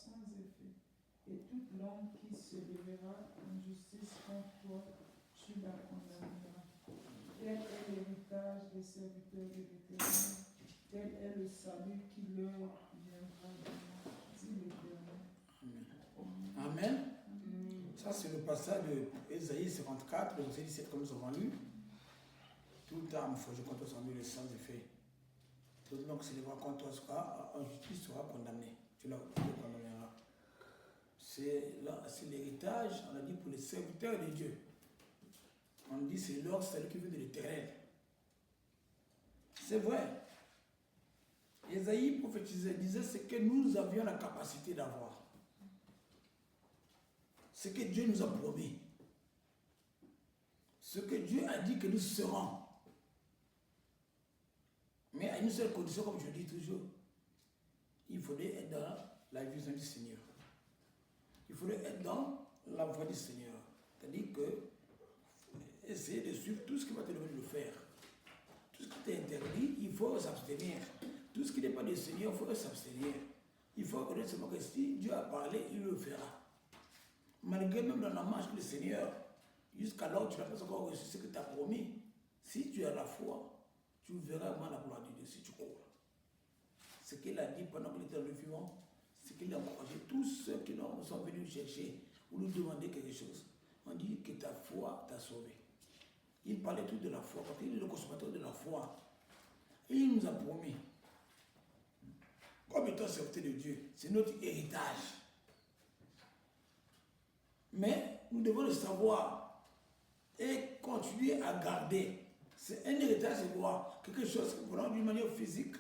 sans effet, et toute langue qui se lèvera en justice contre toi, tu la condamneras. Tel est l'héritage des serviteurs de l'Éternel, tel est le salut qui leur viendra de moi, dit l'Éternel. Amen. Ça, c'est le passage de Ésaïe 54, le verset 17, comme nous avons lu. Toute âme forgée contre toi sera mise sans effet. Toute langue qui se lèvera contre toi sera en justice sera condamnée. Tu le condamneras. C'est l'héritage, on a dit, pour les serviteurs de Dieu. On dit c'est leur salut qui vient de l'Éternel. C'est vrai. Ésaïe prophétisait, disait ce que nous avions la capacité d'avoir. Ce que Dieu nous a promis. Ce que Dieu a dit que nous serons. Mais à une seule condition, comme je dis toujours, il faudrait être dans la vision du Seigneur. Il faudrait être dans la voie du Seigneur. C'est-à-dire que essayer de suivre tout ce qui va te demander de faire. Tout ce qui t'est interdit, il faut s'abstenir. Tout ce qui n'est pas du Seigneur, il faut s'abstenir. Il faut reconnaître seulement que si Dieu a parlé, il le fera. Malgré même dans la marche du Seigneur, jusqu'alors tu n'as pas encore reçu ce que tu as promis. Si tu as la foi, tu verras vraiment la gloire de Dieu si tu crois. Ce qu'il a dit pendant qu'il était dans le vivant, ce qu'il a encouragé tous ceux qui sont venus chercher ou nous demander quelque chose. On dit que ta foi t'a sauvé. Il parlait tout de la foi parce qu'il est le consommateur de la foi. Et il nous a promis, comme étant serviteur de Dieu, c'est notre héritage. Mais nous devons le savoir et continuer à garder. C'est un héritage, c'est quoi? Quelque chose que nous d'une manière physique.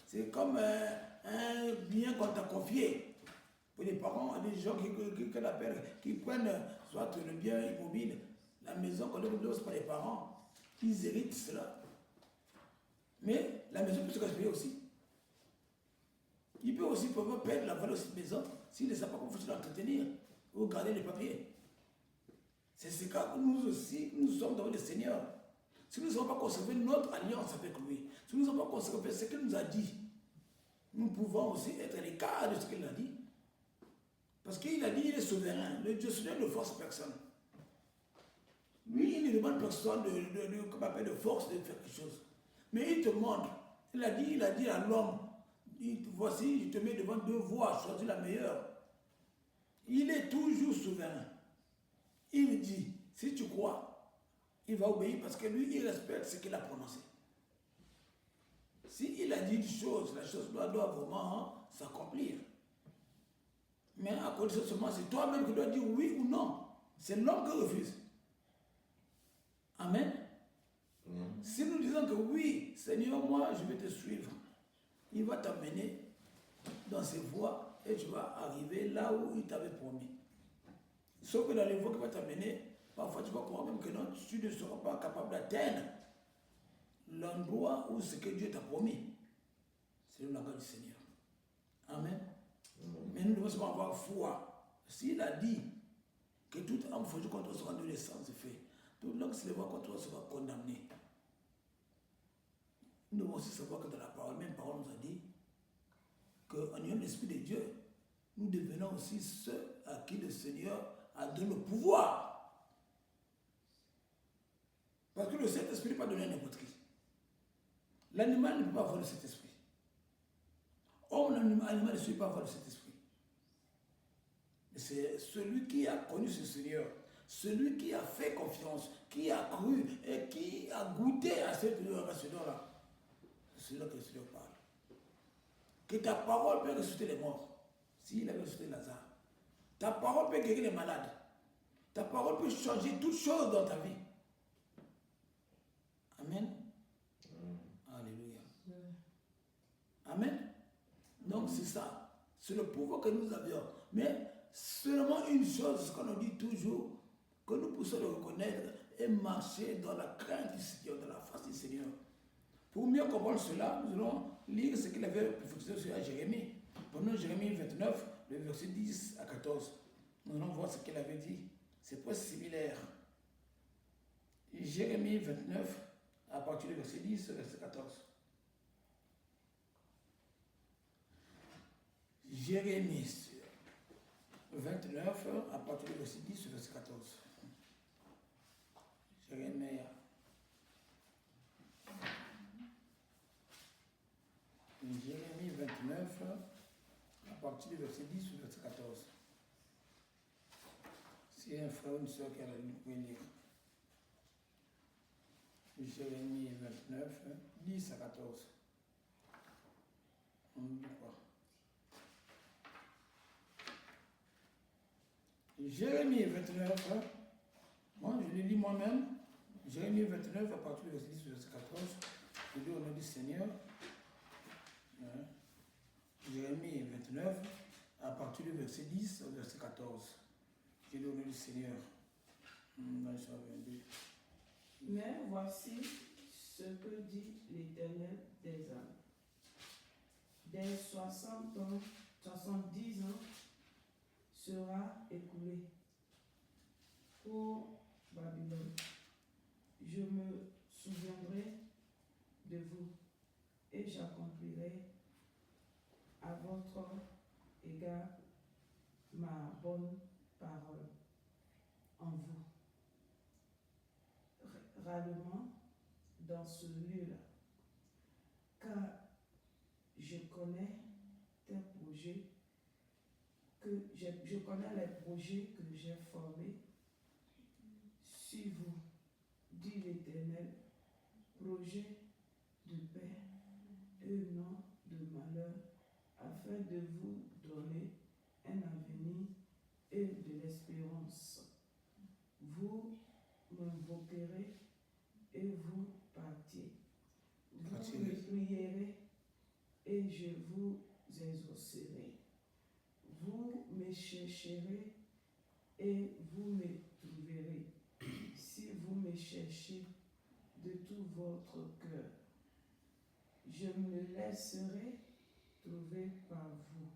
C'est comme un bien qu'on t'a confié. Pour les parents, des gens qui prennent soit le bien immobile, la maison qu'on leur donne par les parents, ils héritent cela. Mais la maison peut se gaspiller aussi. Il peut aussi perdre la valeur de cette maison s'il ne sait pas comment faut l'entretenir ou garder les papiers. C'est ce cas où nous aussi, nous sommes devant le Seigneur. Si nous ne savons pas conserver notre alliance avec lui, si nous ne savons pas conserver ce qu'il nous a dit, nous pouvons aussi être à l'écart de ce qu'il a dit. Parce qu'il a dit qu'il est souverain. Le Dieu souverain ne force personne. Lui, il ne demande personne de force de faire quelque chose. Mais il te montre. Il a dit à l'homme, voici, je te mets devant deux voies, choisis la meilleure. Il est toujours souverain. Il dit, si tu crois, il va obéir parce que lui, il respecte ce qu'il a prononcé. S'il a dit une chose, la chose doit vraiment s'accomplir. Mais à condition seulement, c'est toi-même qui dois dire oui ou non. C'est l'homme qui refuse. Amen. Si nous disons que oui, Seigneur, moi, je vais te suivre, il va t'amener dans ses voies et tu vas arriver là où il t'avait promis. Sauf que dans les voies qu'il va t'amener, parfois tu vas croire même que non, tu ne seras pas capable d'atteindre l'endroit où ce que Dieu t'a promis. C'est le langage du Seigneur. Amen. Mais nous devons seulement avoir foi. S'il a dit que toute âme forgée contre toi sera donnée sans effet, toute langue qui se lèvera contre toi sera condamnée. Nous devons aussi savoir que dans la parole, même parole nous a dit qu'en ayant l'Esprit de Dieu, nous devenons aussi ceux à qui le Seigneur a donné le pouvoir. Parce que le Saint-Esprit n'est pas donné à n'importe qui. L'animal ne peut pas avoir le Saint-Esprit. Or, l'animal ne peut pas avoir le Saint-Esprit. C'est celui qui a connu ce Seigneur, celui qui a fait confiance, qui a cru et qui a goûté à cette relation-là. C'est celui-là que le Seigneur parle. Que ta parole peut ressusciter les morts, s'il avait ressuscité Lazare. Ta parole peut guérir les malades. Ta parole peut changer toutes choses dans ta vie. Amen. Alléluia. Amen. Donc c'est ça. C'est le pouvoir que nous avions. Mais seulement une chose, ce qu'on nous dit toujours, que nous puissions le reconnaître et marcher dans la crainte du Seigneur, dans la face du Seigneur. Pour mieux comprendre cela, nous allons lire ce qu'il avait prophétisé sur Jérémie. Prenons Jérémie 29, le verset 10 à 14. Nous allons voir ce qu'il avait dit. C'est presque similaire. Jérémie 29, à partir du verset 10, verset 14. Jérémie, 29, à partir du verset 10 au verset 14. Jérémie. Jérémie 29, à partir du verset 10 au verset 14. Si un frère ou une soeur qui a la Bible, vous pouvez lire. Jérémie 29, 10 à 14. On dit quoi? Jérémie 29, moi je le lis moi-même. Jérémie 29, à partir du verset 10 au verset 14. Je lis au nom du Seigneur. Jérémie 29, à partir du verset 10 au verset 14. Je lis au nom du Seigneur. Mais voici ce que dit l'Éternel des âmes. Des 60 ans, 70 ans sera écoulé pour Babylone. Je me souviendrai de vous et j'accomplirai à votre égard ma bonne parole en vous. Rarement dans ce lieu-là, car je connais tes projets, je connais les projets que j'ai formés sur vous, dit l'Éternel, projet de paix et non de malheur, afin de vous donner un avenir et de l'espérance. Vous m'invoquerez et vous partiez. Vous me prierez et je vous exaucerai. Vous me chercherez et vous me trouverez, si vous me cherchez de tout votre cœur. Je me laisserai trouver par vous,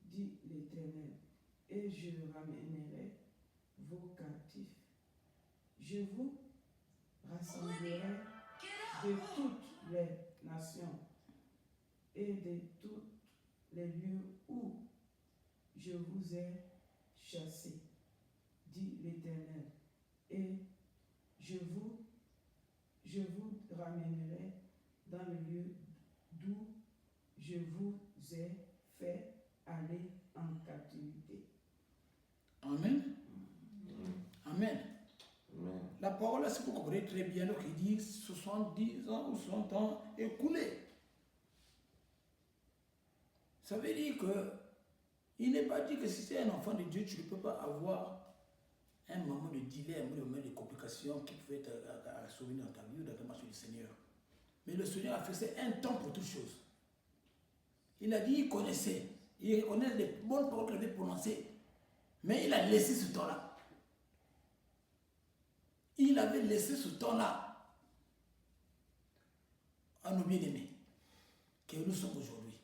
dit l'Éternel, et je ramènerai vos captifs. Je vous rassemblerai de toutes les nations et de tous les lieux où je vous ai chassés, dit l'Éternel, et je vous ramènerai dans le lieu d'où je vous ai fait aller en captivité. Amen. Amen. La parole, là, si vous comprenez très bien, donc il dit 70 ans ou 60 ans écoulés. Ça veut dire que il n'est pas dit que si tu es un enfant de Dieu, tu ne peux pas avoir un moment de dilemme, un moment de complications qui peut être à sauver dans ta vie ou dans ta marche du Seigneur. Mais le Seigneur a fait un temps pour toutes choses. Il a dit qu'il connaissait. Il reconnaît les bonnes paroles qu'il avait prononcées. Mais il a laissé ce temps-là. Il avait laissé ce temps-là à nos bien-aimés, que nous sommes aujourd'hui.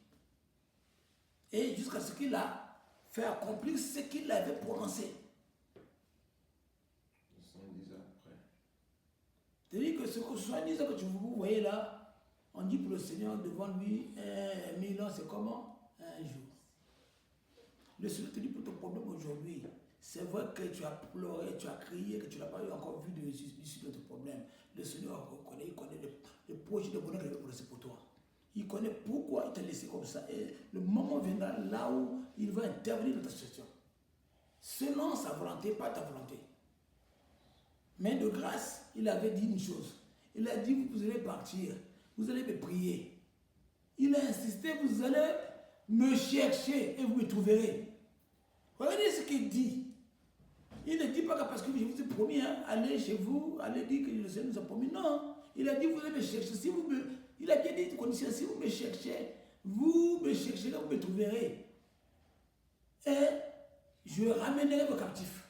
Et jusqu'à ce qu'il a fait accomplir ce qu'il avait prononcé. 70 ans après. C'est-à-dire que ce que 70 ans que vous voyez là, on dit pour le Seigneur devant lui, 1000 ans, c'est comment? Un jour. Le Seigneur te dit pour ton problème aujourd'hui, c'est vrai que tu as pleuré, tu as crié, que tu n'as pas eu encore vu l'issue de ton problème. Le Seigneur reconnaît, il connaît le projet de bonheur qu'il avait placé pour toi. Il connaît pourquoi il t'a laissé comme ça. Et le moment viendra là où il va intervenir dans ta situation. Selon sa volonté, pas ta volonté. Mais de grâce, il avait dit une chose. Il a dit, vous allez partir, vous allez me prier. Il a insisté, vous allez me chercher et vous me trouverez. Regardez ce qu'il dit. Il ne dit pas que parce que je vous ai promis, allez chez vous, allez dire que le Seigneur nous a promis. Non, il a dit, vous allez me chercher. Il a bien dit, si vous me cherchez, vous me trouverez. Et je ramènerai vos captifs.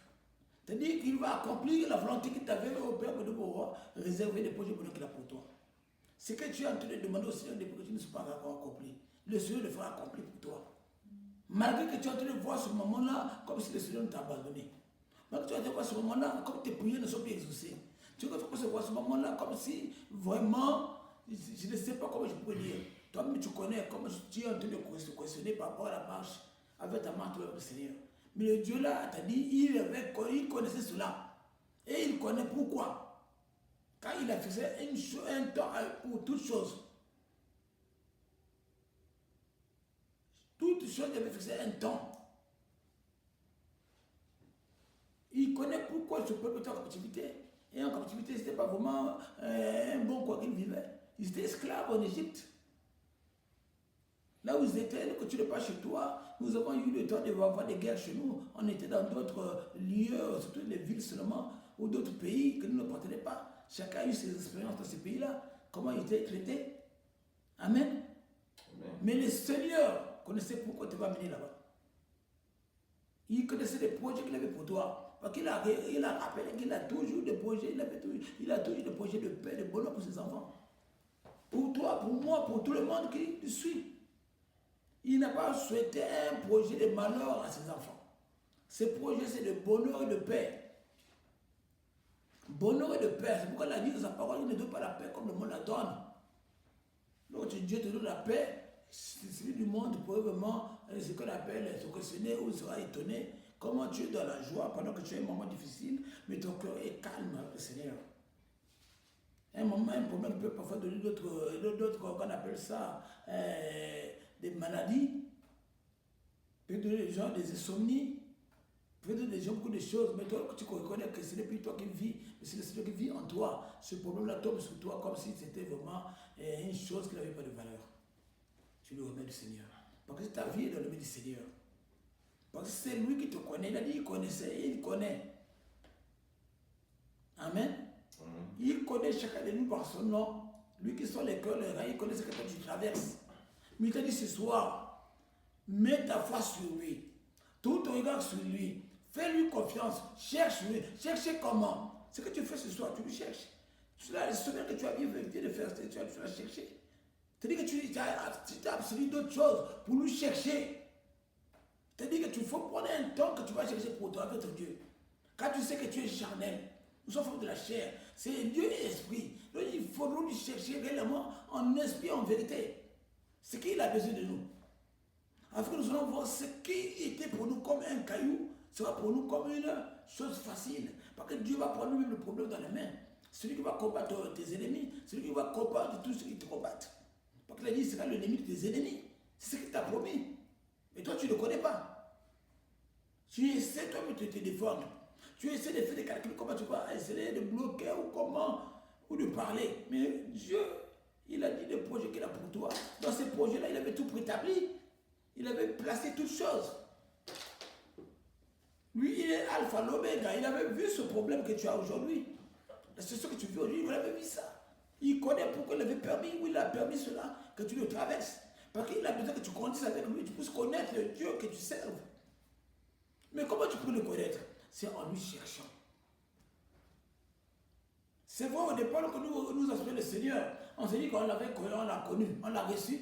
C'est-à-dire qu'il va accomplir la volonté qu'il t'avait au Père de pouvoir réserver des projets qu'il a pour toi. Ce que tu es en train de demander au Seigneur depuis que tu ne sois pas encore accompli, le Seigneur le fera accomplir pour toi. Malgré que tu es en train de voir ce moment-là comme si le Seigneur t'a abandonné. Malgré que tu es en train de voir ce moment-là comme tes prières ne sont plus exaucées. Tu es en train de voir ce moment-là comme si vraiment, je ne sais pas comment je pourrais dire. Toi-même tu connais comment tu es en train de questionner par rapport à la marche avec ta marche avec le Seigneur. Mais le Dieu là t'a dit, il connaissait cela. Et il connaît pourquoi. Car il a fixé un temps pour toutes choses. Toutes choses, il avait fixé un temps. Il connaît pourquoi ce peuple était en captivité. Et en captivité, ce n'était pas vraiment un bon quoi qu'ils vivaient. Ils étaient esclaves en Égypte. Là où ils étaient, quand tu n'es pas chez toi, nous avons eu le temps d'avoir des guerres chez nous. On était dans d'autres lieux, surtout les villes seulement, ou d'autres pays que nous ne partenaient pas. Chacun a eu ses expériences dans ces pays-là, comment ils étaient traités. Amen. Amen. Mais le Seigneur connaissait pourquoi tu vas venir là-bas. Il connaissait les projets qu'il avait pour toi. Parce qu'il a rappelé qu'il a toujours des projets, il a toujours des projets de paix, de bonheur pour ses enfants. Pour toi, pour moi, pour tout le monde qui le suit. Il n'a pas souhaité un projet de malheur à ses enfants. Ce projet, c'est de bonheur et de paix. Bonheur et de paix. C'est pourquoi il a dit dans sa parole, il ne donne pas la paix comme le monde la donne. Donc Dieu te donne la paix. Celui du monde pourrait vraiment, ce qu'on appelle, se questionner ou sera étonné. Comment tu es dans la joie pendant que tu as un moment difficile, mais ton cœur est calme avec le Seigneur. Un problème peut parfois donner d'autres, qu'on appelle ça, des maladies, peut donner des gens des insomnies, peut donner des gens beaucoup de choses, mais toi, tu reconnais que ce n'est plus toi qui vis, mais c'est le Seigneur qui vit en toi. Ce problème-là tombe sur toi comme si c'était vraiment une chose qui n'avait pas de valeur. Tu le remets du Seigneur. Parce que ta vie est dans le main du Seigneur. Parce que c'est lui qui te connaît. Il a dit qu'il connaissait et il connaît. Amen. Il connaît chacun de nous par son nom. Lui qui sont les cœurs, les reins, il connaît ce que toi tu traverses. Mais il t'a dit ce soir, mets ta foi sur lui. Tout ton regard sur lui. Fais-lui confiance. Cherche-lui. Cherchez comment. Ce que tu fais ce soir, tu le cherches. La semaine que tu as bien de faire, tu l'as cherché. C'est-à-dire que tu as absolu d'autres choses pour lui chercher. C'est-à-dire que tu faut prendre un temps que tu vas chercher pour toi avec ton Dieu. Quand tu sais que tu es charnel, nous sommes de la chair, c'est Dieu et esprit. Donc il faut lui chercher réellement en esprit, en vérité. Ce qu'il a besoin de nous. Afin que nous allons voir ce qui était pour nous comme un caillou, sera pour nous comme une chose facile. Parce que Dieu va prendre lui-même le problème dans les mains. Celui qui va combattre tes ennemis, celui qui va combattre tous ceux qui te combattent. Parce qu'il a dit, c'est sera l'ennemi de tes ennemis. C'est ce qu'il t'a promis. Mais toi, tu ne le connais pas. Tu essaies toi-même de te défendre. Tu essaies de faire des calculs, comment tu vas essayer de bloquer ou comment, ou de parler. Mais Dieu, il a dit des projets qu'il a pour toi. Dans ces projets-là, il avait tout préétabli. Il avait placé toutes choses. Lui, il est alpha, l'oméga. Il avait vu ce problème que tu as aujourd'hui. C'est ce que tu vis aujourd'hui, il avait vu ça. Il connaît pourquoi il avait permis, ou il a permis cela, que tu le traverses. Parce qu'il a besoin que tu grandisses avec lui, tu puisses connaître le Dieu que tu serves. Mais comment tu peux le connaître? C'est en lui cherchant. C'est vrai au départ que nous appelons le Seigneur. On s'est dit qu'on l'a connu, on l'a reçu.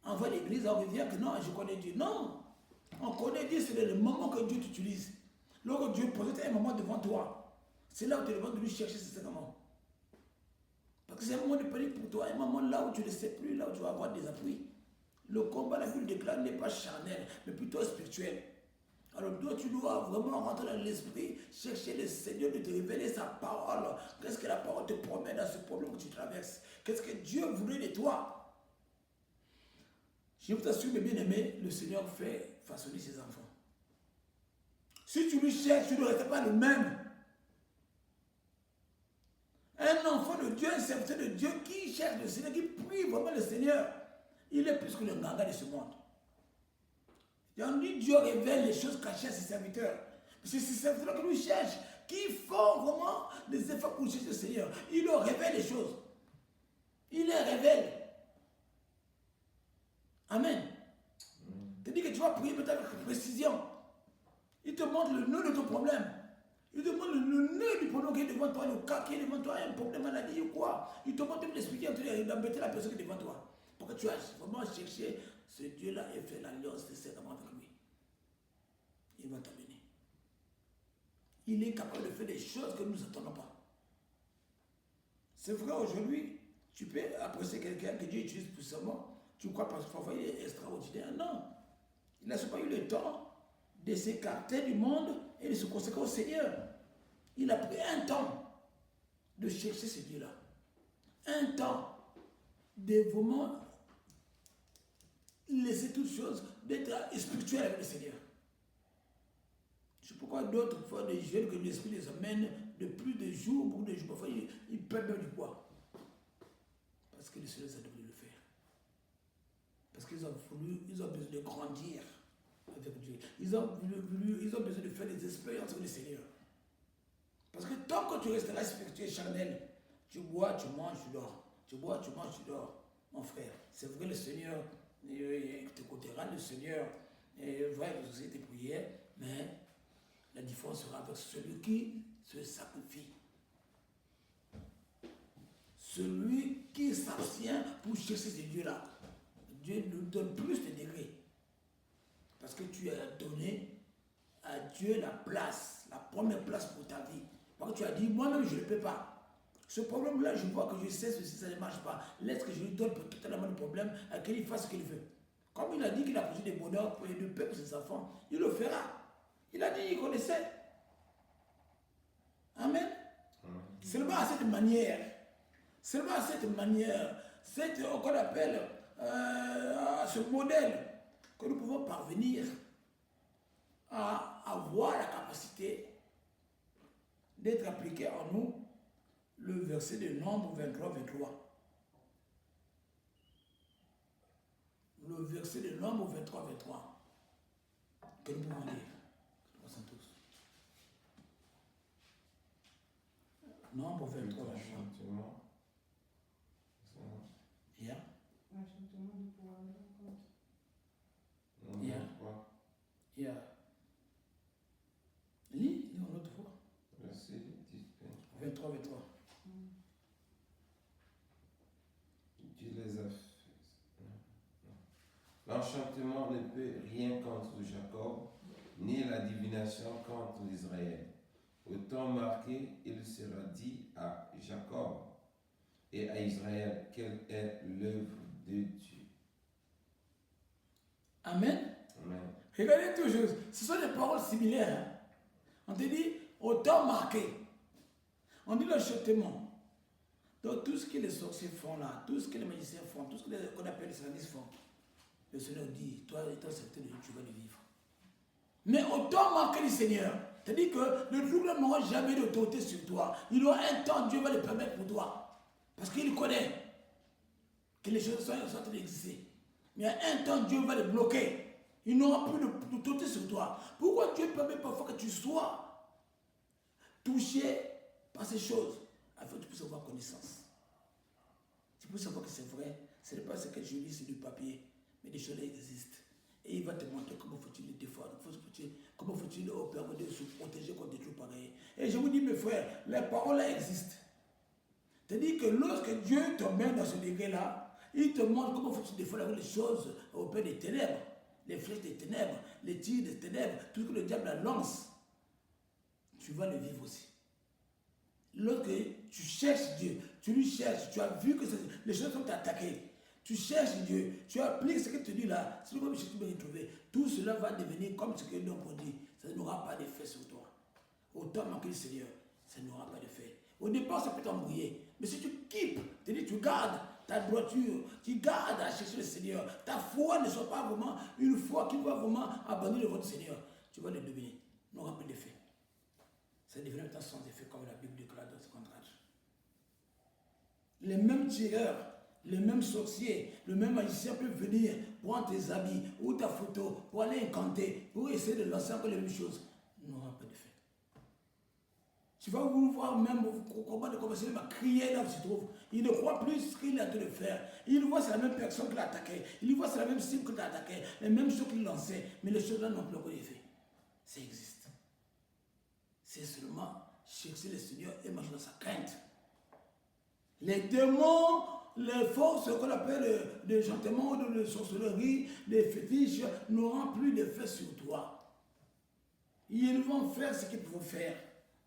On va à l'église, on revient que non, je connais Dieu. Non, on connaît Dieu, c'est le moment que Dieu t'utilise. Lorsque Dieu projette un moment devant toi, c'est là où tu demandes de lui chercher sincèrement. Parce que c'est un moment de panique pour toi, un moment là où tu ne sais plus, là où tu vas avoir des appuis. Le combat, la Bible déclare, n'est pas charnel, mais plutôt spirituel. Alors toi, tu dois vraiment rentrer dans l'esprit, chercher le Seigneur de te révéler sa parole. Qu'est-ce que la parole te promet dans ce problème que tu traverses? Qu'est-ce que Dieu voulait de toi? Je vous assure, mes bien-aimés, le Seigneur fait façonner ses enfants. Si tu lui cherches, tu ne restes pas le même. Un enfant de Dieu, un serviteur de Dieu qui cherche le Seigneur, qui prie vraiment le Seigneur, il est plus que le ganga de ce monde. Et on dit Dieu révèle les choses cachées à ses serviteurs. C'est ces serviteurs qui nous cherchent, qui font vraiment des efforts pour chercher le Seigneur. Il leur révèle les choses. Il les révèle. Amen. Tu dis que tu vas prier peut-être avec précision. Il te montre le nœud de ton problème. Il te montre le nœud du problème qui est devant toi, le cas qui est devant toi, un problème, maladie ou quoi. Il te montre de l'expliquer en train d'embêter la personne qui est devant toi. Pour que tu ailles vraiment chercher ce Dieu-là et faire l'alliance nécessairement avec lui. Il va t'amener. Il est capable de faire des choses que nous n'attendons pas. C'est vrai, aujourd'hui, tu peux apprécier quelqu'un que Dieu utilise puissamment. Tu crois parce que parfois il est extraordinaire. Non. Il n'a pas eu le temps de s'écarter du monde et de se consacrer au Seigneur. Il a pris un temps de chercher ce Dieu-là. Un temps de vraiment laisser toutes choses, d'être spirituel avec le Seigneur. C'est pourquoi d'autres fois des jeunes que l'Esprit les amène de plus de jours, beaucoup de jours, parfois ils perdent même du poids. Parce que le Seigneur a demandé de le faire. Parce qu'ils ont besoin de grandir avec Dieu. Ils ont besoin de faire des expériences avec le Seigneur. Parce que tant que tu resteras spirituel, charnel, tu bois, tu manges, tu dors. Tu bois, tu manges, tu dors. Mon frère, c'est vrai, le Seigneur t'écoutera, le Seigneur va exaucer tes prières, mais la différence sera avec celui qui se sacrifie. Celui qui s'abstient pour chercher ces dieux-là. Dieu nous donne plus de degrés. Parce que tu as donné à Dieu la place, la première place pour ta vie. Parce que tu as dit, moi-même je ne le peux pas. Ce problème-là, je vois que je sais ceci, ça ne marche pas. Laisse que je lui donne totalement le problème, à qu'il fasse ce qu'il veut. Comme il a dit qu'il a posé des bonheurs et de paix pour ses enfants, il le fera. Il a dit, il connaissait. Amen. Seulement à cette manière, c'est qu'on appelle ce modèle que nous pouvons parvenir à avoir la capacité d'être appliqué en nous le verset de Nombre 23-23. Le verset de Nombre 23-23 que nous pouvons lire. Nombre 23. Yeah. Yeah. Yeah. Lis une autre fois. Verset 23. Dieu les a fait. L'enchantement ne peut rien contre Jacob, ni la divination contre Israël. Au temps marqué, il sera dit à Jacob et à Israël quelle est l'œuvre de Dieu. Amen. Amen. Regardez toujours, ce sont des paroles similaires. Hein? On te dit au temps marqué. On dit l'enchantement. Donc tout ce que les sorciers font là, tout ce que les magiciens font, tout ce qu'on appelle les satanistes font, le Seigneur dit, toi étant serviteur de Dieu, tu vas le vivre. Mais au temps marqué du Seigneur, c'est-à-dire que le trouble n'aura jamais d'autorité sur toi. Il aura un temps, Dieu va le permettre pour toi. Parce qu'il connaît que les choses sont en train d'exister. Mais à un temps, Dieu va le bloquer. Il n'aura plus d'autorité sur toi. Pourquoi Dieu permet parfois que tu sois touché par ces choses, afin que tu puisses avoir connaissance. Tu peux savoir que c'est vrai. Ce n'est pas ce que je lis sur du papier, mais des choses existent. Et il va te montrer comment faut-il les défendre, comment faut-il opérer, se protéger contre des choses pareilles. Et je vous dis, mes frères, les paroles-là existent. C'est-à-dire que lorsque Dieu te met dans ce degré-là, il te montre comment faut-il défendre les choses au pays des ténèbres, les flèches des ténèbres, les tirs des ténèbres, tout ce que le diable lance. Tu vas le vivre aussi. Lorsque tu cherches Dieu, tu lui cherches, tu as vu que les choses sont attaquées. Tu cherches Dieu, tu appliques ce que tu dis là, c'est le même chose que tu vas y trouver. Tout cela va devenir comme ce que nous avons dit. Ça n'aura pas d'effet sur toi. Autant manquer le Seigneur, ça n'aura pas d'effet. Au départ, ça peut t'embrouiller. Mais si tu keeps, tu gardes ta droiture, tu gardes à chercher le Seigneur, ta foi ne soit pas vraiment une foi qui va vraiment abandonner votre Seigneur, tu vas le deviner. N'aura pas d'effet. Ça devient maintenant sans effet comme la Bible déclare dans ce contrat. Les mêmes tireurs, les mêmes sorciers, le même magicien peut venir prendre tes habits ou ta photo pour aller incanter, pour essayer de lancer encore les mêmes choses. N'aura pas d'effet. Tu vas vous voir même comment de commencer à crier là où tu te trouves. Il ne croit plus ce qu'il a de faire. Il voit c'est la même personne qui l'a attaqué. Il voit c'est la même cible qui l'a attaqué. Les mêmes choses qu'il lançait. Mais les choses là n'ont plus aucun effet. Ça existe. C'est seulement chercher le Seigneur et marcher dans sa crainte. Les démons, les forces qu'on appelle de chantement, de sorcellerie, des fétiches, n'auront plus d'effet sur toi. Ils vont faire ce qu'ils peuvent faire.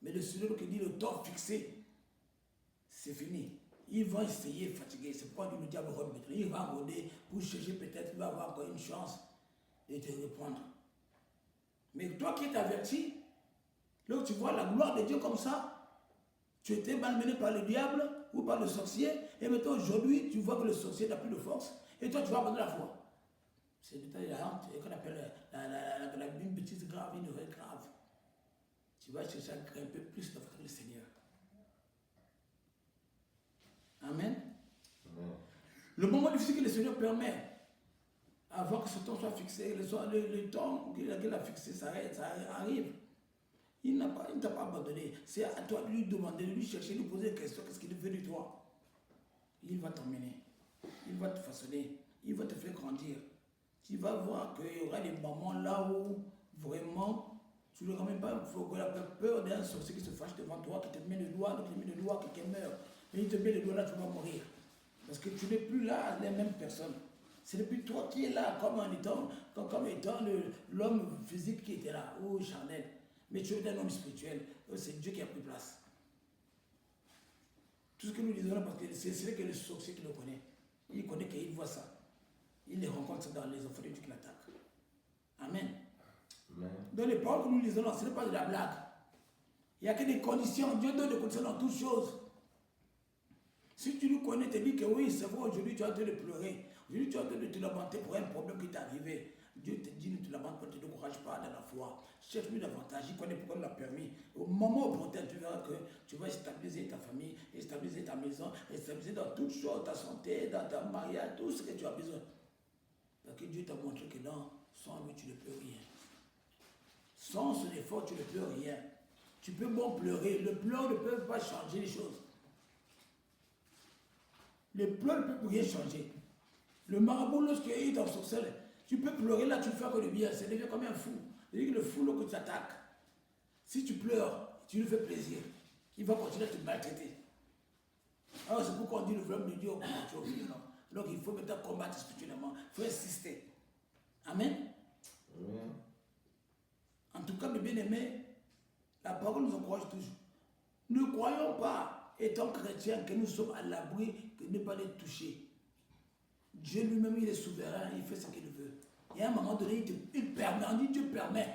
Mais le Seigneur qui dit le temps fixé, c'est fini. Ils vont essayer fatiguer. C'est pourquoi le diable rôde maintenant. Il va rôder pour chercher peut-être, il va avoir encore une chance de te répondre. Mais toi qui es averti, là où tu vois la gloire de Dieu comme ça, tu étais malmené par le diable ou par le sorcier, et maintenant aujourd'hui, tu vois que le sorcier n'a plus de force, et toi tu vas abandonner la foi. C'est la honte, et qu'on appelle une bêtise grave, une nouvelle grave. Tu vas chercher à grimper plus avec le Seigneur. Amen. Le moment difficile que le Seigneur permet, avant que ce temps soit fixé, le temps qu'il a fixé, ça arrive. Il ne t'a pas abandonné. C'est à toi de lui demander, de lui chercher, de lui poser des questions. Qu'est-ce qu'il veut de toi? Il va t'emmener. Il va te façonner. Il va te faire grandir. Tu vas voir qu'il y aura des moments là où vraiment tu n'auras même pas peur d'un sorcier qui se fâche devant toi, qui te met le doigt, quelqu'un meurt. Et il te met le doigt là, tu vas mourir. Parce que tu n'es plus là les mêmes personnes. C'est depuis toi qui es là comme étant l'homme physique qui était là, ou charnel. Mais tu es un homme spirituel. C'est Dieu qui a pris place. Tout ce que nous disons là, parce que c'est vrai que le sorcier qui le connaît. Il connaît qu'il voit ça. Il les rencontre dans les enfants de Dieu qui l'attaquent. Amen. Dans les paroles que nous lisons là, ce n'est pas de la blague. Il n'y a que des conditions. Dieu donne des conditions dans toutes choses. Si tu nous connais, tu dis que oui, c'est vrai, aujourd'hui tu es en train de pleurer. Aujourd'hui tu es en train de te lamenter pour un problème qui t'est arrivé. Dieu te dit, ne te lamente pas, ne te décourage pas dans la foi. Cherche-lui davantage, il connaît pourquoi il l'a permis. Au moment opportun, tu verras que tu vas stabiliser ta famille, stabiliser ta maison, stabiliser dans toutes choses, ta santé, dans ta mariage, tout ce que tu as besoin. Parce que Dieu t'a montré que non, sans lui tu ne peux rien. Sans son effort, tu ne peux rien. Tu peux bon pleurer, le pleur ne peut pas changer les choses. Le pleur ne peut rien changer. Le marabout, lorsqu'il est dans son sel, tu peux pleurer là, tu ne fais que le bien, ça devient comme un fou. C'est-à-dire que le fou, là, que tu t'attaques, si tu pleures, tu lui fais plaisir, il va continuer à te maltraiter. Alors c'est pourquoi on dit le problème de Dieu au non. Donc il faut maintenant combattre spirituellement, il faut insister. Amen. En tout cas, mes bien-aimés, la parole nous encourage toujours. Ne croyons pas, étant chrétiens, que nous sommes à l'abri, que ne pas les toucher. Dieu lui-même, il est souverain, il fait ce qu'il veut. Et à un moment donné, il permet, on dit Dieu permet.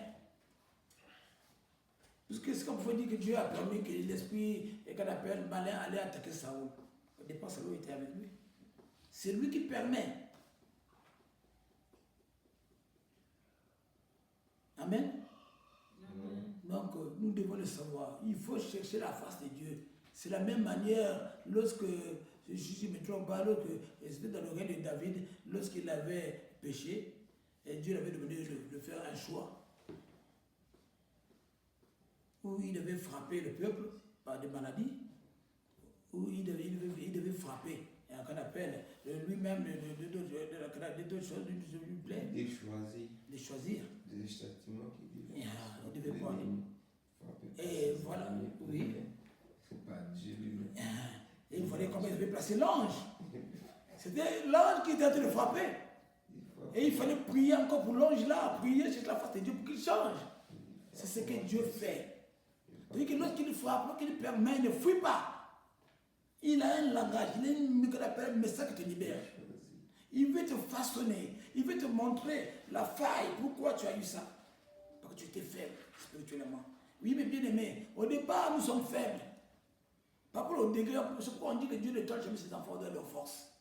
Parce que c'est comme il faut dire que Dieu a permis que l'esprit, qu'on appelle malin, allait attaquer Saoul. Au départ, Saoul était avec lui. C'est lui qui permet. Amen. Donc, nous devons le savoir. Il faut chercher la face de Dieu. C'est la même manière lorsque, je me trompe pas, c'était dans le règne de David, lorsqu'il avait péché, et Dieu avait demandé de faire un choix où il devait frapper le peuple par des maladies, où il devait frapper. Et qu'on appelle lui-même de deux choses, lui plaît. De choisir. Des châtiments qui disent. Il devait pas. Et voilà, oui. C'est pas Dieu lui-même. Et il fallait comment il devait placer l'ange. C'était l'ange qui était en train de frapper. Et il fallait prier encore pour l'ange là, prier sur la face de Dieu pour qu'il change. C'est ce que Dieu fait. C'est-à-dire que lorsqu'il frappe, lorsqu'il permet, il ne fuit pas. Il a un langage, il a un message qui te libère. Il veut te façonner, il veut te montrer la faille, pourquoi tu as eu ça. Parce que tu étais faible spirituellement. Oui, mais bien aimé, au départ, nous sommes faibles. Par rapport au degré, c'est pourquoi on dit que Dieu ne touche jamais ses enfants dans leur force.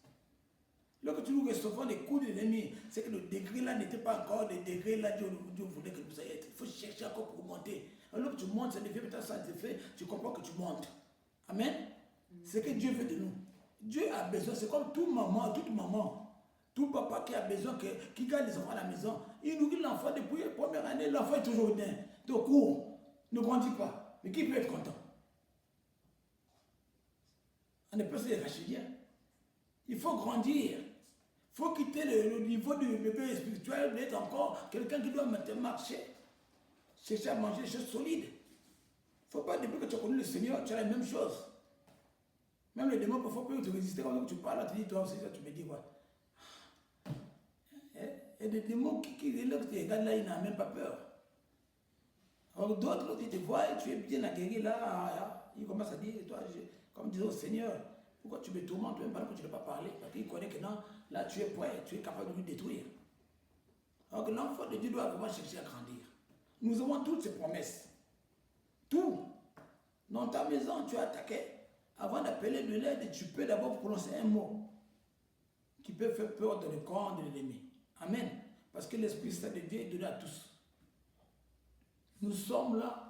Lorsque nous recevons les coups de l'ennemi, c'est que le degré là n'était pas encore le degré là Dieu voulait que vous ayez été. Il faut chercher encore pour monter. Alors que tu montes, ça devient peut-être ça te fait, tu comprends que tu montes. Amen. C'est ce que Dieu veut de nous. Dieu a besoin, c'est comme toute maman, tout papa qui a besoin, qui garde les enfants à la maison. Il nourrit l'enfant depuis la première année, l'enfant est toujours de court, ne grandit pas. Mais qui peut être content? On est plus des rachidien. Il faut grandir. Il faut quitter le niveau du bébé spirituel, d'être encore quelqu'un qui doit maintenant marcher, chercher à manger des choses solides. Il ne faut pas, depuis que tu as connu le Seigneur, tu as la même chose. Même les démons, parfois, peuvent te résister quand tu parles, tu dis, toi aussi, tu me dis quoi? Et des démons qui là, tu regardes là, ils n'ont même pas peur. Alors d'autres, lorsqu'ils te voient, tu es bien aguerri là, ils commencent à dire, toi, comme disait au Seigneur, pourquoi tu me tourmentes même pendant que tu n'as pas parlé? Parce qu'il connaît que non, là tu es prêt, tu es capable de lui détruire. Alors que l'enfant de Dieu doit vraiment chercher à grandir. Nous avons toutes ces promesses. Tout. Dans ta maison, tu as attaqué. Avant d'appeler de l'aide, tu peux d'abord prononcer un mot qui peut faire peur dans le camp de l'ennemi. Amen. Parce que l'Esprit Saint de Dieu est donné à tous. Nous sommes là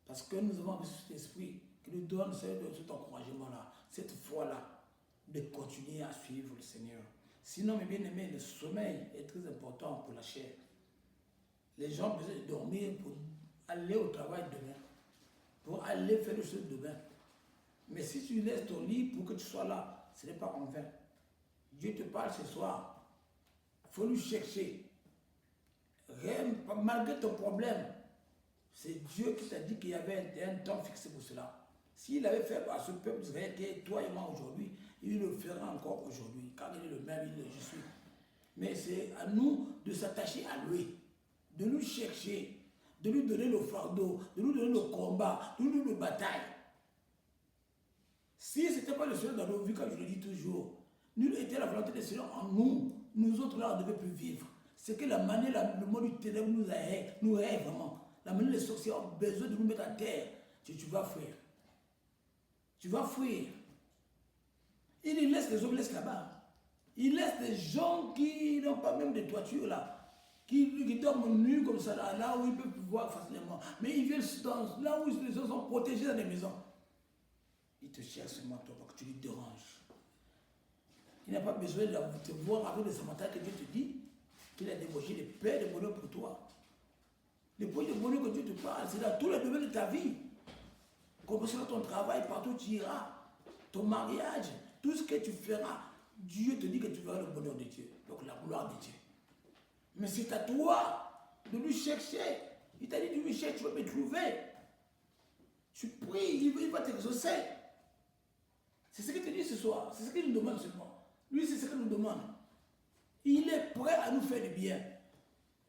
parce que nous avons cet esprit qui nous donne cet encouragement-là, cette foi-là, de continuer à suivre le Seigneur. Sinon, mes bien-aimés, le sommeil est très important pour la chair. Les gens ont besoin de dormir pour aller au travail demain, pour aller faire les choses demain. Mais si tu laisses ton lit pour que tu sois là, ce n'est pas en vain. Dieu te parle ce soir. Il faut nous chercher. Malgré ton problème, c'est Dieu qui t'a dit qu'il y avait un temps fixé pour cela. S'il avait fait à ce peuple d'Israël qui est toi et moi aujourd'hui, il le fera encore aujourd'hui, car il est le même, il est je suis. Mais c'est à nous de s'attacher à lui, de nous chercher, de lui donner le fardeau, de nous donner le combat, de nous donner le bataille. Si ce n'était pas le Seigneur dans nos vies, comme je le dis toujours, nul était la volonté du Seigneur en nous, nous autres là, on ne devait plus vivre. C'est que la manière, le monde du ténèbre nous hait vraiment. La manière des sorciers ont besoin de nous mettre à terre. Tu vas fuir. Tu vas fuir. Il laisse les hommes là-bas. Il laisse des gens qui n'ont pas même de toiture là. Qui dorment nus comme ça là où ils peuvent voir facilement. Mais ils viennent là où les gens sont protégés dans les maisons. Il te cherche seulement toi parce que tu lui déranges. Il n'a pas besoin de te voir avec les samaritains que Dieu te dit qu'il a débauché les paix de bonheur pour toi. Les points de bonheur que Dieu te parle, c'est dans tous les domaines de ta vie. Comme sur ton travail, partout où tu iras, ton mariage, tout ce que tu feras, Dieu te dit que tu verras le bonheur de Dieu, donc la gloire de Dieu. Mais c'est à toi de lui chercher. Il t'a dit de lui chercher, tu vas me trouver. Tu pries, il va t'exaucer. C'est ce qu'il te dit ce soir, c'est ce qu'il nous demande seulement. Lui, c'est ce qu'il nous demande. Il est prêt à nous faire du bien.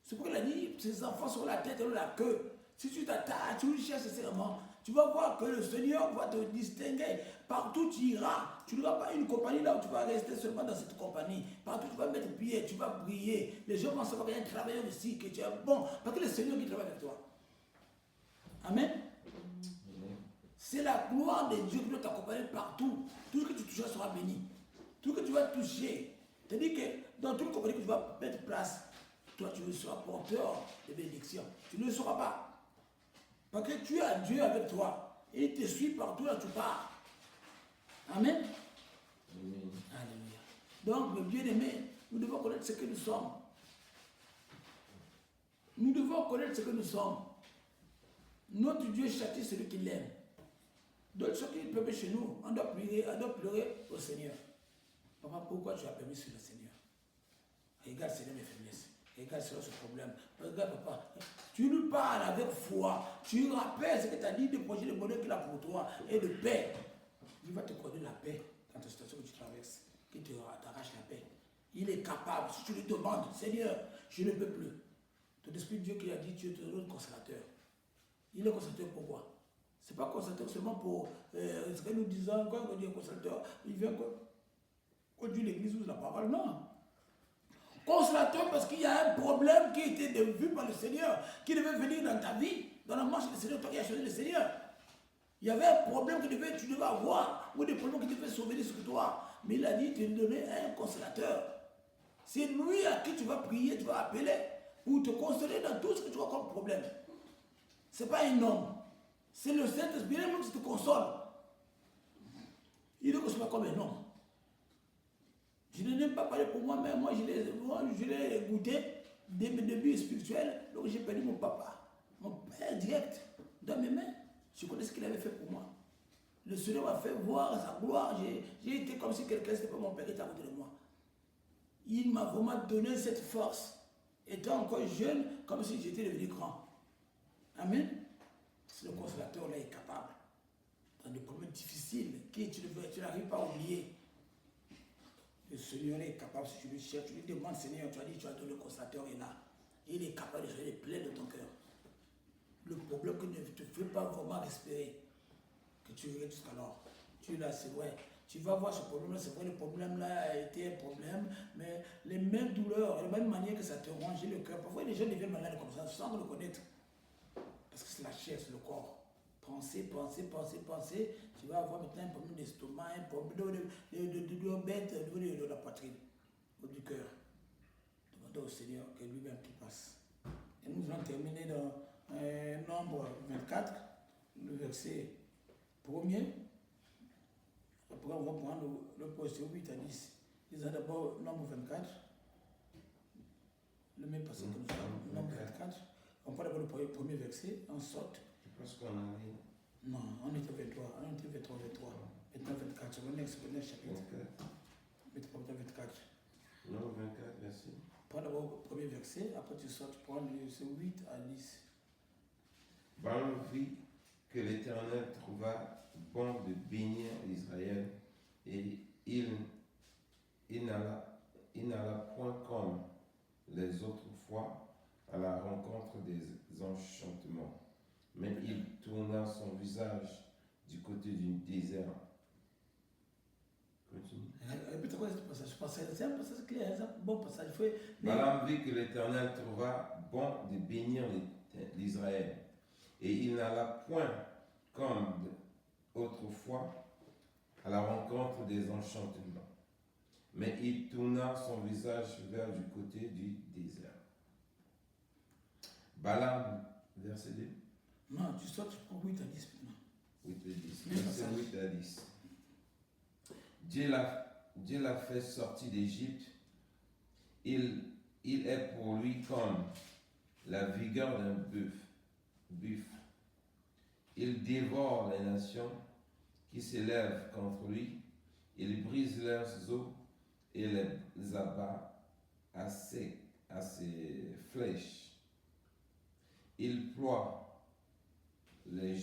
C'est pourquoi il a dit, ses enfants sur la tête et la queue. Si tu t'attaches, tu cherches sincèrement, tu vas voir que le Seigneur va te distinguer. Partout tu iras. Tu n'auras pas une compagnie là où tu vas rester seulement dans cette compagnie. Partout tu vas mettre pied, tu vas briller. Les gens vont savoir qu'il y a un travailleur ici, que tu es bon. Parce que le Seigneur qui travaille avec toi. Amen. C'est la gloire de Dieu qui doit t'accompagner partout. Tout ce que tu toucheras sera béni. Tout ce que tu vas toucher. C'est-à-dire que dans toute compagnie que tu vas mettre place, toi tu seras porteur de bénédiction. Tu ne le sauras pas. Parce que tu as Dieu avec toi. Et il te suit partout là tu pars. Amen. Amen. Alléluia. Donc, mes bien-aimés, nous devons connaître ce que nous sommes. Nous devons connaître ce que nous sommes. Notre Dieu châtie celui qui l'aime. Donc, ce qui permet chez nous, on doit pleurer au Seigneur. Papa, pourquoi tu as permis sur le Seigneur? Regarde, Seigneur, mes faiblesses. Regarde, Seigneur, ce problème. Regarde, papa. Tu lui parles avec foi. Tu lui rappelles ce que tu as dit, de projet de bonheur qu'il a pour toi et de paix. Il va te accorder la paix dans ta situation que tu traverses, qui t'arrache la paix. Il est capable. Si tu lui demandes, Seigneur, je ne peux plus. Ton esprit de Dieu qui a dit, tu es le consolateur. Il est consolateur pour quoi? Ce n'est pas consolateur seulement pour ce que nous disons, quand on dit consolateur, il vient conduire l'église ou la parole. Non. Consolateur parce qu'il y a un problème qui était vu par le Seigneur, qui devait venir dans ta vie, dans la marche du Seigneur, toi qui as choisi le Seigneur. Il y avait un problème que tu devais avoir, ou des problèmes qui devaient sauver sur toi. Mais il a dit, tu lui donner un consolateur. C'est lui à qui tu vas prier, tu vas appeler, pour te consoler dans tout ce que tu as comme problème. Ce n'est pas un homme. C'est le Saint-Esprit même qui te console. Il ne console pas comme un homme. Je n'ai même pas parlé pour moi, mais moi je l'ai goûté dès mes débuts spirituels. Donc j'ai perdu mon papa, mon père direct, dans mes mains. Je connais ce qu'il avait fait pour moi. Le Seigneur m'a fait voir sa gloire. J'ai été comme si quelqu'un, c'était pas mon père, qui était à côté de moi. Il m'a vraiment donné cette force. Étant encore jeune, comme si j'étais devenu grand. Amen. Le consolateur là est capable. Dans des problèmes difficiles, que tu n'arrives pas à oublier. Le Seigneur est capable, si tu le cherches, tu lui demandes, Seigneur, tu as dit, tu as donné le consolateur est là. Il est capable de soigner plein de ton cœur. Le problème que ne te fait pas vraiment respirer, que tu regardes jusqu'alors. Tu es là, c'est vrai. Tu vas voir ce problème-là, c'est vrai, le problème-là a été un problème, mais les mêmes douleurs, les mêmes manières que ça te ronge le cœur. Parfois, les gens deviennent malades comme ça, sans le connaître. sur la chair, sur le corps. Penser. Tu vas avoir maintenant un problème d'estomac, un problème de bête au niveau de la poitrine, ou du cœur. Demandez au Seigneur que lui-même qui passe. Et nous allons terminer dans Nombre 24, le verset 1er. Après, on va prendre le poste 8 à 10. Disons d'abord Nombre 24. Le même passage que nous sommes, Nombre 24. On prend d'abord le premier verset, on saute. Je pense qu'on a dit. Non, on était 23. Maintenant 24. On est sur le chapitre. 24. 24. Non, 24, merci. Prends d'abord le premier verset, après tu sautes, tu prends le 8 à 10. Balaam vit que l'Éternel trouva bon de bénir Israël et il n'alla point comme les autres fois à la rencontre des enchantements, mais il tourna son visage du côté du désert. Continue. Répète quoi ce passage? C'est un passage clair, c'est un bon passage. Balaam vit que l'Éternel trouva bon de bénir l'Israël, et il n'alla point comme autrefois à la rencontre des enchantements, mais il tourna son visage vers du côté du désert. Balaam, verset 2. Non, tu sautes, tu prends 8 à 10 maintenant. 8 à 10. Même Verset passage. 8 à 10. Dieu l'a fait sortir d'Égypte. Il est pour lui comme la vigueur d'un buffle. Il dévore les nations qui s'élèvent contre lui. Il brise leurs os et les abat à ses flèches. Il ploie les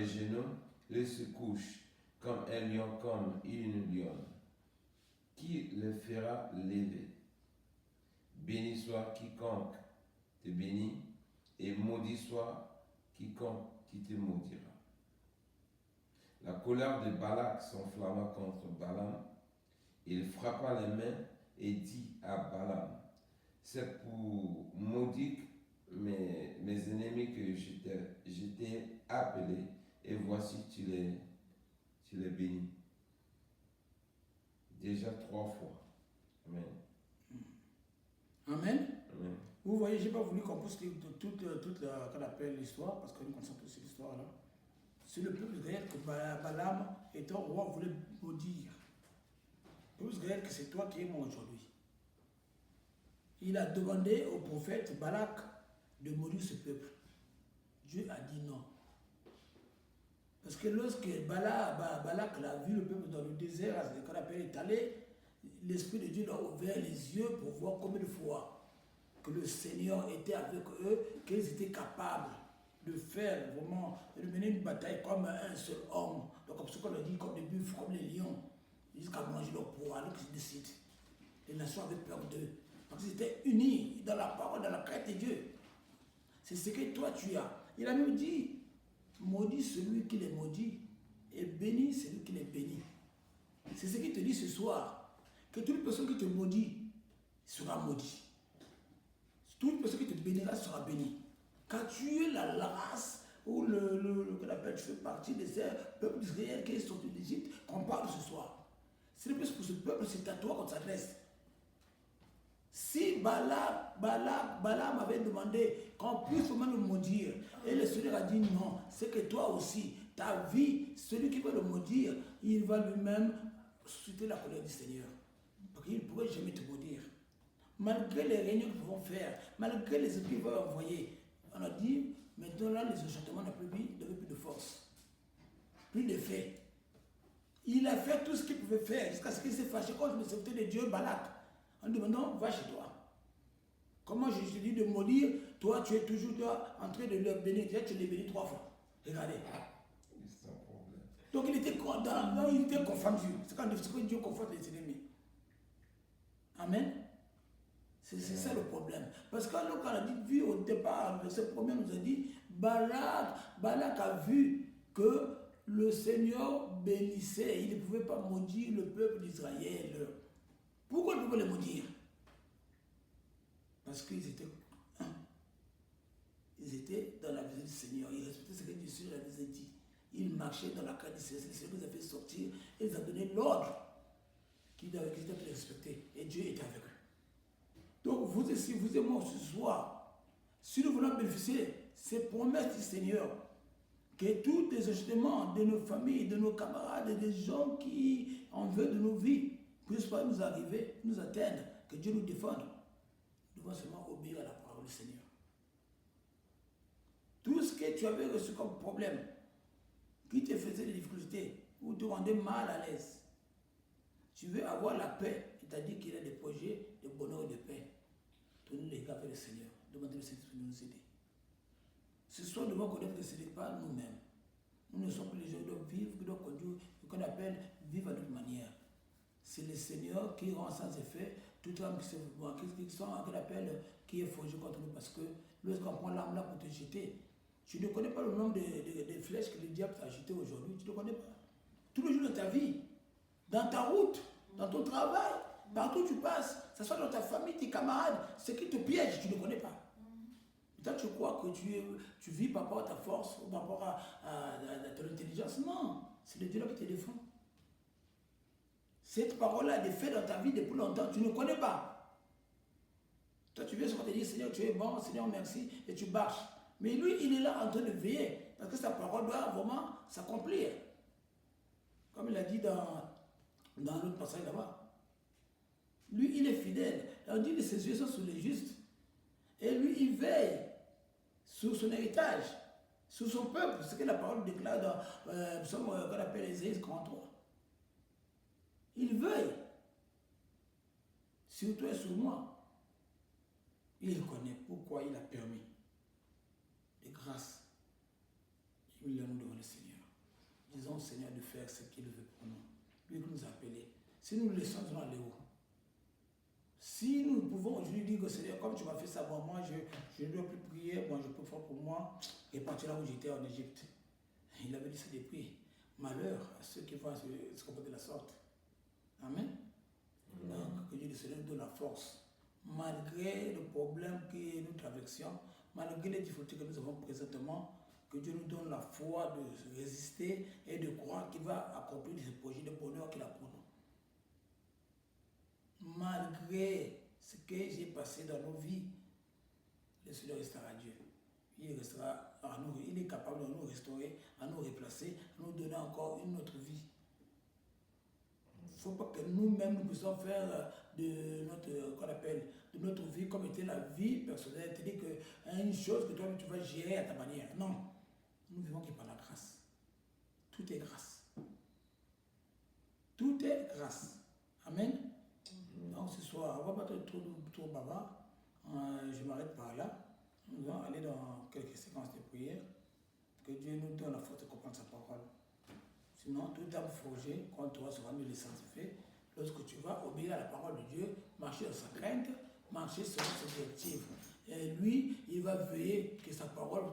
genoux, il se couche comme un lion, comme une lionne. Qui le fera lever? Béni soit quiconque te bénit, et maudit soit quiconque qui te maudira. La colère de Balak s'enflamma contre Balaam. Il frappa les mains et dit à Balaam: c'est pour maudire mes ennemis que je t'ai appelé, et voici tu les bénis. Déjà 3 fois. Amen. Amen. Amen. Vous voyez, je n'ai pas voulu qu'on pousse toute qu'on appelle l'histoire, parce que nous connaissons tous cette histoire-là. C'est le peuple d'Israël que Balaam, étant roi, voulait maudire. Le peuple d'Israël que c'est toi qui es moi aujourd'hui. Il a demandé au prophète Balak de maudire ce peuple. Dieu a dit non. Parce que lorsque Balak l'a vu le peuple dans le désert, c'est ce qu'on appelle étalé, l'Esprit de Dieu leur a ouvert les yeux pour voir combien de fois que le Seigneur était avec eux, qu'ils étaient capables de faire vraiment, de mener une bataille comme un seul homme. Donc comme ce qu'on a dit, comme les buffles, comme les lions, jusqu'à manger leur proie, alors qu'ils décident. Les nations avaient peur d'eux. Parce qu'ils étaient unis dans la parole, dans la crainte de Dieu. C'est ce que toi tu as. Il a même dit, maudit celui qui les maudit, et béni celui qui les bénit. C'est ce qu'il te dit ce soir. Que toute personne qui te maudit sera maudit. Toute personne qui te bénira sera bénie. Car tu es la race ou tu fais partie des peuples d'Israël qui est sorti d'Égypte qu'on parle ce soir. C'est plus pour ce peuple, c'est à toi qu'on s'adresse. Si Balaam avait demandé qu'on puisse vraiment le maudire, et le Seigneur a dit non, c'est que toi aussi, ta vie, celui qui veut le maudire, il va lui-même susciter la colère du Seigneur. Parce qu'il ne pourrait jamais te maudire. Malgré les réunions qu'ils vont faire, malgré les esprits qu'ils vont envoyer, on a dit, maintenant là, les enchantements n'ont plus de force, plus d'effet. Il a fait tout ce qu'il pouvait faire jusqu'à ce qu'il s'est fâché contre le serviteur de Dieu, Balak. En demandant, va chez toi. Comment je te dis de maudire, toi tu es toujours en train de leur bénir. Déjà tu les bénis 3 fois. Regardez. Donc il était confondu. C'est quand Dieu confronte les ennemis. Amen. C'est ça le problème. Parce que quand on a vu au départ, le premier nous a dit, Balak a vu que le Seigneur bénissait. Il ne pouvait pas maudire le peuple d'Israël. Pourquoi il pouvait les maudire? Parce qu'ils étaient un. ils étaient dans la vision du Seigneur. Ils respectaient ce que Dieu leur avait dit. Ils marchaient dans la crainte du Seigneur. C'est le Seigneur qui les a fait sortir et ils ont donné l'ordre qu'ils devaient respecter. Et Dieu était avec eux. Donc vous aussi, vous et moi ce soir, si nous voulons bénéficier ces promesses du Seigneur, que tous les ajustements de nos familles, de nos camarades, des gens qui en veulent de nos vies, puissent pas nous arriver, nous atteindre, que Dieu nous défende, nous devons seulement obéir à la parole du Seigneur. Tout ce que tu avais reçu comme problème, qui te faisait des difficultés, ou te rendait mal à l'aise, tu veux avoir la paix, il t'a dit qu'il a des projets de bonheur et de paix. Tournez les gars vers le Seigneur, demandez le Seigneur de nous aider. Ce soir, nous devons connaître que ce n'est pas nous-mêmes. Nous ne sommes plus les gens qui doivent vivre, qui doivent conduire, qu'on appelle vivre à notre manière. C'est le Seigneur qui rend sans effet toute âme qui est forgée contre nous. Parce que lorsqu'on prend l'arme là pour te jeter, tu ne connais pas le nombre de flèches que le diable t'a jeté aujourd'hui. Tu ne connais pas. Tous les jours de ta vie, dans ta route, dans ton travail, partout où tu passes, que ce soit dans ta famille, tes camarades, ce qui te piège, tu ne connais pas. Toi, tu crois que tu vis par rapport à ta force ou par rapport à ton intelligence. Non, c'est le Dieu qui te défend. Cette parole-là est faite dans ta vie depuis longtemps, tu ne connais pas. Toi, tu viens sur te dire, Seigneur, tu es bon, Seigneur, merci, et tu marches. Mais lui, il est là en train de veiller, parce que sa parole doit vraiment s'accomplir. Comme il a dit dans l'autre passage là-bas. Lui, il est fidèle. On dit que ses yeux sont sur les justes. Et lui, il veille sur son héritage, sur son peuple, ce que la parole déclare dans psaume qu'on appelle Ésaïe 43. Il veille sur toi et sur moi. Il connaît pourquoi il a permis de grâce. Humilions-nous devant le Seigneur. Disons au Seigneur de faire ce qu'il veut pour nous. Lui qui nous a appelés. Si nous le laissons, nous allons aller où? Si nous pouvons aujourd'hui dire au Seigneur, comme tu m'as fait ça, moi je ne dois plus prier, moi je peux faire pour moi et partir là où j'étais en Égypte. Il avait dit ça depuis. Malheur à ceux qui vont se comporter de la sorte. Amen. Donc, que Dieu le Seigneur nous donne la force. Malgré le problème que nous traversons, malgré les difficultés que nous avons présentement, que Dieu nous donne la foi de résister et de croire qu'il va accomplir ce projet de bonheur qu'il a pour nous. Malgré ce que j'ai passé dans nos vies, le Seigneur restera Dieu. Il restera à nous, il est capable de nous restaurer, à nous replacer, à nous donner encore une autre vie. Il ne faut pas que nous-mêmes nous puissions faire de notre vie comme était la vie personnelle, c'est-à-dire qu'une chose que toi tu vas gérer à ta manière. Non, nous vivons que par la grâce. Tout est grâce. Tout est grâce. Amen. Donc ce soir, on ne va pas être trop bavard. Je m'arrête par là. Nous allons aller dans quelques séquences de prière. Que Dieu nous donne la force de comprendre sa parole. Sinon, toute âme forgée contre toi sera mis sanctifié. Lorsque tu vas obéir à la parole de Dieu, marcher dans sa crainte, marcher selon ses directives. Et lui, il va veiller que sa parole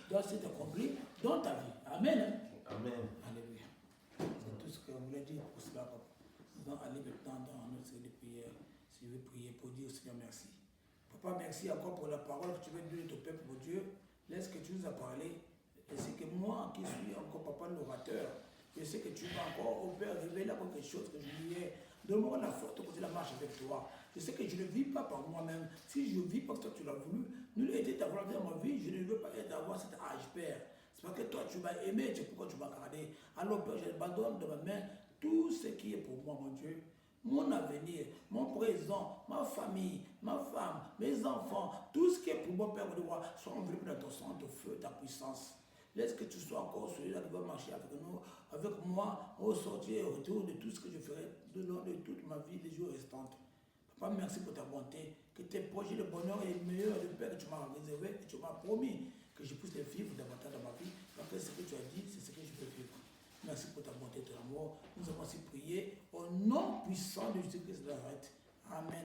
doit s'être accomplie dans ta vie. Amen. Amen. Alléluia. C'est tout ce que vous voulez dire pour cela, papa. Nous allons aller maintenant dans notre série de prière. Si je veux prier pour dire au Seigneur merci. Papa, merci encore pour la parole que tu veux donner à ton peuple, mon Dieu. Laisse que tu nous as parlé. Et c'est que moi, qui suis encore papa l'orateur, je sais que tu vas encore au Père révéler encore quelque chose que j'oubliais. Donne-moi la force de continuer la marche avec toi. Je sais que je ne vis pas par moi-même. Si je vis parce que toi tu l'as voulu, nul était ta volonté dans ma vie, je ne veux pas avoir cet âge, Père. C'est parce que toi tu m'as aimé, c'est pourquoi tu m'as gardé. Alors Père, j'abandonne de ma main tout ce qui est pour moi, mon Dieu. Mon avenir, mon présent, ma famille, ma femme, mes enfants, tout ce qui est pour moi, Père, soit enveloppé dans ton sang, ton feu, ta puissance. Laisse que tu sois encore celui-là qui va marcher avec nous, avec moi, au sortir et au retour de tout ce que je ferai de toute ma vie, les jours restants. Papa, merci pour ta bonté, que tes projets de bonheur et meilleurs de Père que tu m'as réservé et tu m'as promis que je puisse les vivre davantage dans ma vie, parce que ce que tu as dit, c'est ce que je veux vivre. Merci pour ta bonté et ton amour. Nous avons aussi prié au nom puissant de Jésus-Christ de Nazareth. Amen.